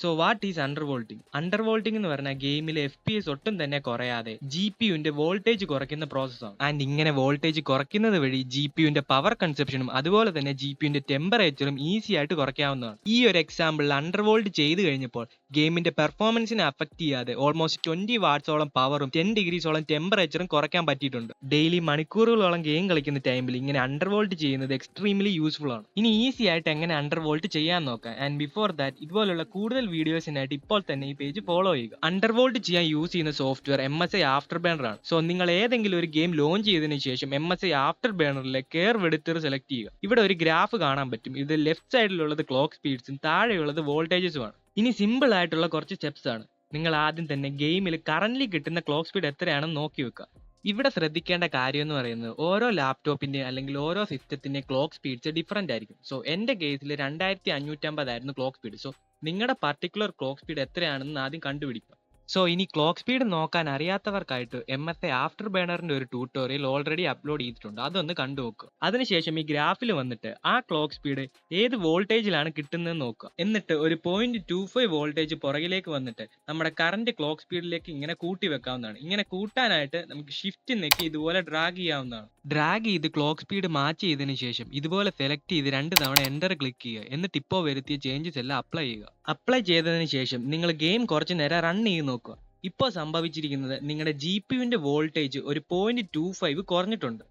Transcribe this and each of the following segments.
So what is undervolting? Undervolting എന്ന് പറഞ്ഞാൽ ഗെയിമിലെ FPS ഒട്ടും തന്നെ കുറയാതെ GPUവിന്റെ വോൾട്ടേജ് കുറയ്ക്കുന്ന പ്രോസസ്സാണ്. ആൻഡ് ഇങ്ങനെ വോൾട്ടേജ് കുറയ്ക്കുന്നത് വഴി GPUവിന്റെ പവർ കൺസപ്ഷനും അതുപോലെ തന്നെ GPUവിന്റെ ടെമ്പറേച്ചറും ഈസി ആയിട്ട് കുറയ്ക്കാവുന്നതാണ്. ഈ ഒരു എക്സാമ്പിളിൽ അണ്ടർവോൾട്ട് ചെയ്ത് കഴിഞ്ഞപ്പോൾ ഗെയിമിന്റെ പെർഫോമൻസിനെ അഫക്ട് ചെയ്യാതെ ഓൾമോസ്റ്റ് 20 വാട്ട്സോളം പവറും 10 ഡിഗ്രീസോളം ടെമ്പറേച്ചറും കുറയ്ക്കാൻ പറ്റിയിട്ടുണ്ട്. ഡെയിലി മണിക്കൂറുകളോളം ഗെയിം കളിക്കുന്ന ടൈമിൽ ഇങ്ങനെ അണ്ടർവോൾട്ട് ചെയ്യുന്നത് എക്സ്ട്രീംലി യൂസ്ഫുൾ ആണ്. ഇനി ഈസി ആയിട്ട് എങ്ങനെ അണ്ടർവോൾട്ട് ചെയ്യാൻ നോക്കാം. ആൻഡ് ബിഫോർ ദാറ്റ് ഇതുപോലുള്ള കൂടുതൽ വീഡിയോസിനായിട്ട് ഇപ്പോൾ തന്നെ ഈ പേജ് ഫോളോ ചെയ്യുക. അണ്ടർവോൾട്ട് ചെയ്യാൻ യൂസ് ചെയ്യുന്ന സോഫ്റ്റ്വെയർ MSI ആഫ്റ്റർ ബേണർ ആണ്. സോ നിങ്ങൾ ഏതെങ്കിലും ഒരു ഗെയിം ലോഞ്ച് ചെയ്തതിനു ശേഷം MSI ആഫ്റ്റർ ബേണറിലെ കെയർവ് എഡിറ്റർ സെലക്ട് ചെയ്യുക. ഇവിടെ ഒരു ഗ്രാഫ് കാണാൻ പറ്റും. ഇത് ലെഫ്റ്റ് സൈഡിലുള്ളത് ക്ലോക്ക് സ്പീഡ്സും താഴെയുള്ളത് വോൾട്ടേജസും ആണ്. ഇനി സിമ്പിൾ ആയിട്ടുള്ള കുറച്ച് സ്റ്റെപ്സ് ആണ്. നിങ്ങൾ ആദ്യം തന്നെ ഗെയിമിൽ കറന്റ് കിട്ടുന്ന ക്ലോക്ക് സ്പീഡ് എത്രയാണെന്ന് നോക്കി വെക്കുക. ഇവിടെ ശ്രദ്ധിക്കേണ്ട കാര്യം എന്ന് പറയുന്നത് ഓരോ ലാപ്ടോപ്പിന്റെ അല്ലെങ്കിൽ ഓരോ സിസ്റ്റത്തിന്റെ ക്ലോക്ക് സ്പീഡ്സ് ഡിഫറെന്റ് ആയിരിക്കും. സോ എന്റെ കേസിൽ 2550 ആയിരുന്നു ക്ലോക്ക് സ്പീഡ്. സോ നിങ്ങളുടെ പർട്ടിക്കുലർ ക്ലോക്ക് സ്പീഡ് എത്രയാണെന്ന് ആദ്യം കണ്ടുപിടിക്കുക. സോ ഇനി ക്ലോക്ക് സ്പീഡ് നോക്കാൻ അറിയാത്തവർക്കായിട്ട് MSI ആഫ്റ്റർ ബേണറിന്റെ ഒരു ട്യൂട്ടോറിയൽ ഓൾറെഡി അപ്ലോഡ് ചെയ്തിട്ടുണ്ട്. അതൊന്ന് കണ്ടു നോക്കുക. അതിനുശേഷം ഈ ഗ്രാഫിൽ വന്നിട്ട് ആ ക്ലോക്ക് സ്പീഡ് ഏത് വോൾട്ടേജിലാണ് കിട്ടുന്നതെന്ന് നോക്കുക. എന്നിട്ട് ഒരു 0.25 വോൾട്ടേജ് പുറകിലേക്ക് വന്നിട്ട് നമ്മുടെ കറന്റ് ക്ലോക്ക് സ്പീഡിലേക്ക് ഇങ്ങനെ കൂട്ടി വെക്കാവുന്നതാണ്. ഇങ്ങനെ കൂട്ടാനായിട്ട് നമുക്ക് ഷിഫ്റ്റ് നെക്കി ഇതുപോലെ ഡ്രാഗ് ചെയ്യാവുന്നതാണ്. ഡ്രാഗ് ചെയ്ത് ക്ലോക്ക് സ്പീഡ് മാച്ച് ചെയ്തതിനു ശേഷം ഇതുപോലെ സെലക്ട് ചെയ്ത് 2 തവണ എൻ്റർ ക്ലിക്ക് ചെയ്യുക. എന്നിട്ട് ഇപ്പോൾ വരുത്തിയ ചേഞ്ചസ് എല്ലാം അപ്ലൈ ചെയ്യുക. അപ്ലൈ ചെയ്തതിനു ശേഷം നിങ്ങൾ ഗെയിം കുറച്ച് നേരം റൺ ചെയ്ത് നോക്കുക. ഇപ്പോൾ സംഭവിച്ചിരിക്കുന്നത് നിങ്ങളുടെ GPUവിന്റെ വോൾട്ടേജ് ഒരു 0.25 കുറഞ്ഞിട്ടുണ്ട്.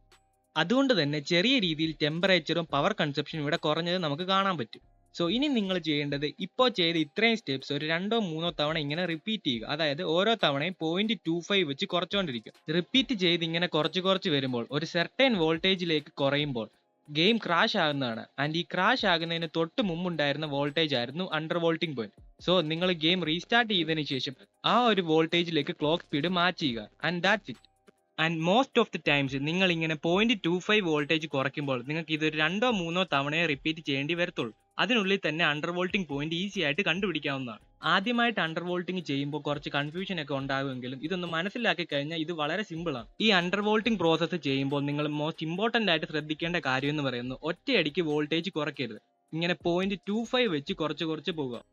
അതുകൊണ്ട് തന്നെ ചെറിയ രീതിയിൽ ടെമ്പറേച്ചറും പവർ കൺസപ്ഷനും ഇവിടെ കുറഞ്ഞത് നമുക്ക് കാണാൻ പറ്റും. സോ ഇനി നിങ്ങൾ ചെയ്യേണ്ടത് ഇപ്പോൾ ചെയ്ത ഇത്രയും സ്റ്റെപ്സ് ഒരു 2-3 തവണ ഇങ്ങനെ റിപ്പീറ്റ് ചെയ്യുക. അതായത് ഓരോ തവണയും 0.25 വെച്ച് കുറച്ചുകൊണ്ടിരിക്കുക. റിപ്പീറ്റ് ചെയ്ത് ഇങ്ങനെ കുറച്ച് വരുമ്പോൾ ഒരു സെർട്ടൈൻ വോൾട്ടേജിലേക്ക് കുറയുമ്പോൾ ഗെയിം ക്രാഷ് ആകുന്നതാണ്. ആൻഡ് ഈ ക്രാഷ് ആകുന്നതിന് തൊട്ട് മുമ്പുണ്ടായിരുന്ന വോൾട്ടേജ് ആയിരുന്നു അണ്ടർവോൾട്ടിംഗ് പോയിന്റ്. സോ നിങ്ങൾ ഗെയിം റീസ്റ്റാർട്ട് ചെയ്തതിനു ശേഷം ആ ഒരു വോൾട്ടേജിലേക്ക് ക്ലോക്ക് സ്പീഡ് മാച്ച് ചെയ്യുക. And that's it. And most of the times നിങ്ങൾ ഇങ്ങനെ 0.25 വോൾട്ടേജ് കുറയ്ക്കുമ്പോൾ നിങ്ങൾക്ക് ഇത് 2-3 തവണയെ റിപ്പീറ്റ് ചെയ്യേണ്ടി വരത്തുള്ളൂ. അതിനുള്ളിൽ തന്നെ അണ്ടർവോൾട്ടിംഗ് പോയിന്റ് ഈസി ആയിട്ട് കണ്ടുപിടിക്കാവുന്നതാണ്. ആദ്യമായിട്ട് അണ്ടർവോൾട്ടിംഗ് ചെയ്യുമ്പോൾ കുറച്ച് കൺഫ്യൂഷൻ ഒക്കെ ഉണ്ടാകുമെങ്കിലും ഇതൊന്ന് മനസ്സിലാക്കി കഴിഞ്ഞാൽ ഇത് വളരെ സിമ്പിൾ ആണ്. ഈ അണ്ടർവോൾട്ടിംഗ് പ്രോസസ്സ് ചെയ്യുമ്പോൾ നിങ്ങൾ മോസ്റ്റ് ഇമ്പോർട്ടന്റ് ആയിട്ട് ശ്രദ്ധിക്കേണ്ട കാര്യം എന്ന് പറയുന്നത് ഒറ്റയടിക്ക് വോൾട്ടേജ് കുറയ്ക്കരുത്. ഇങ്ങനെ 0.25 വെച്ച് കുറച്ച് പോകുക.